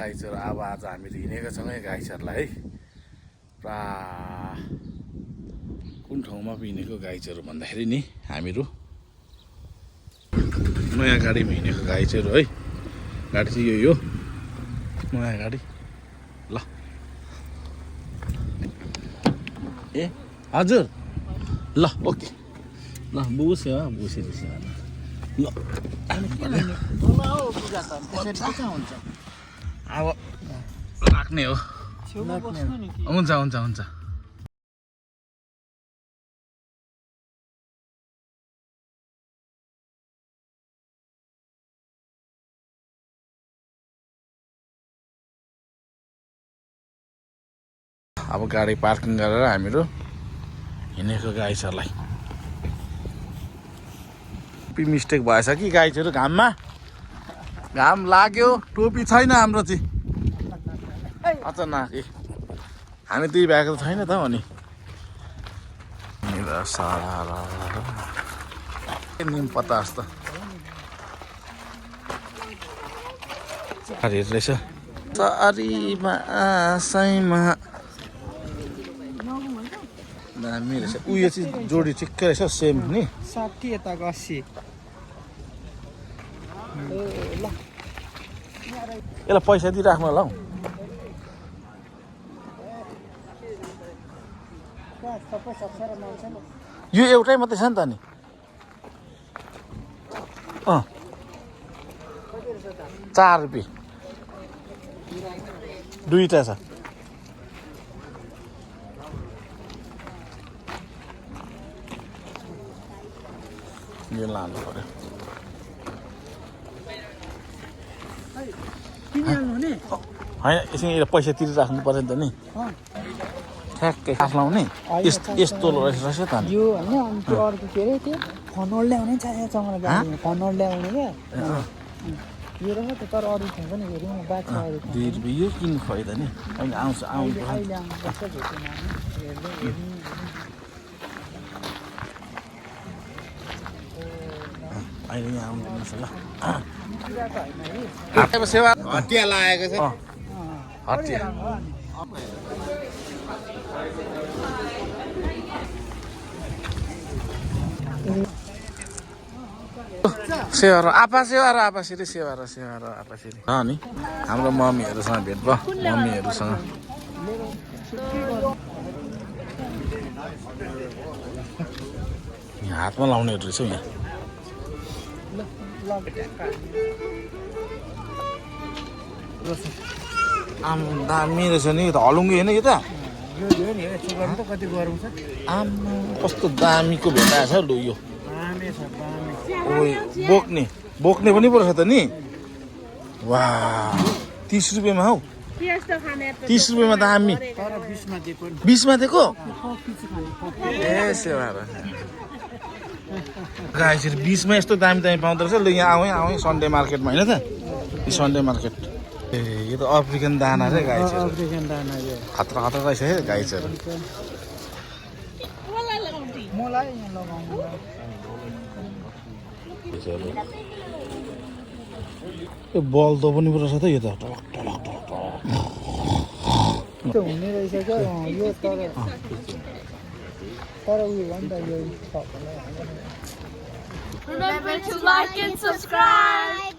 गाईचहरू अब आज हामीले हिँडेका छौँ है गाईचहरूलाई है पुरा कुन ठाउँमा हिँडेको गाईचहरू भन्दाखेरि नि हामीहरू नयाँ गाडीमा हिँडेको गाईचहरू है गाडी चाहिँ यो नयाँ गाडी ल ए हजुर ल ओके ल बुझ्यो बुझेपछि ल अब राख्ने हो हुन्छ हुन्छ हुन्छ अब गाडी पार्किङ गरेर हामीहरू हिँडेको गाईचहरूलाई मिस्टेक भएछ कि गाईचहरू घाममा घाम लाग्यो टोपी छैन हाम्रो चाहिँ अचानक हामी दुई भएको त छैन त अनि निम पत्ता जस्तो रहेछ सरीमा आसैमा दामी रहेछ उयो चाहिँ जोडी ठिक्कै रहेछ सेम नि 60 यताको 80 यसलाई पैसा दिइराख्नु होला हौ यो एउटै मात्रै छ नि त नि अँ 4 रुपियाँ दुईटा छ यो लानु पर्यो होइन यसमा पैसा तिरिराख्नु पर्यो नि त नि ठ्याक्कै खास लाउने यस्तो रहेछ त नि यो हैन अनि त्यो अर्को के रे त्यो फनोल ल्याउने चाहिएको चङला गाडी फनोल ल्याउने के यो रहेछ त तर अरु छैन नि हेरौँ बाछा अरु 2 रुपैयाँ यो किन फाइदा नि अहिले आउँछ आउँछ अहिले आउँछ भेट्दैन अहिले यहाँ आउनुपर्छ ल हाटमा सेवा हटिया लागेको छ हटिया सेवा र आपासरी नि हाम्रो मम्मीहरूसँग भेट भयो मम्मीहरूसँग यहाँ हातमा लाउनेहरू रहेछ यहाँ आम दामी रहेछ नि यो त हलुङ्गे होइन यो त आमा कस्तो दामीको भेटाएछ लु यो बोक्ने पनि पर्छ त नि वा 30 रुपियाँमा हौ 30 रुपियाँमा दामी 20 मा दिएको ए सेवा गाईचहरू 20 मा यस्तो दामी पाउँदो रहेछ लु यहाँ आउँ सन्डे मार्केटमा होइन त यो सन्डे मार्केट ए यो त अफ्रिकन दाना रे गाईचहरू खतरा रहेछ है गाईचहरू यो बल्दो पनि रहेछ त यो त हुने रहेछ क्या यो तर उयो भन्दा यो Remember to like and subscribe.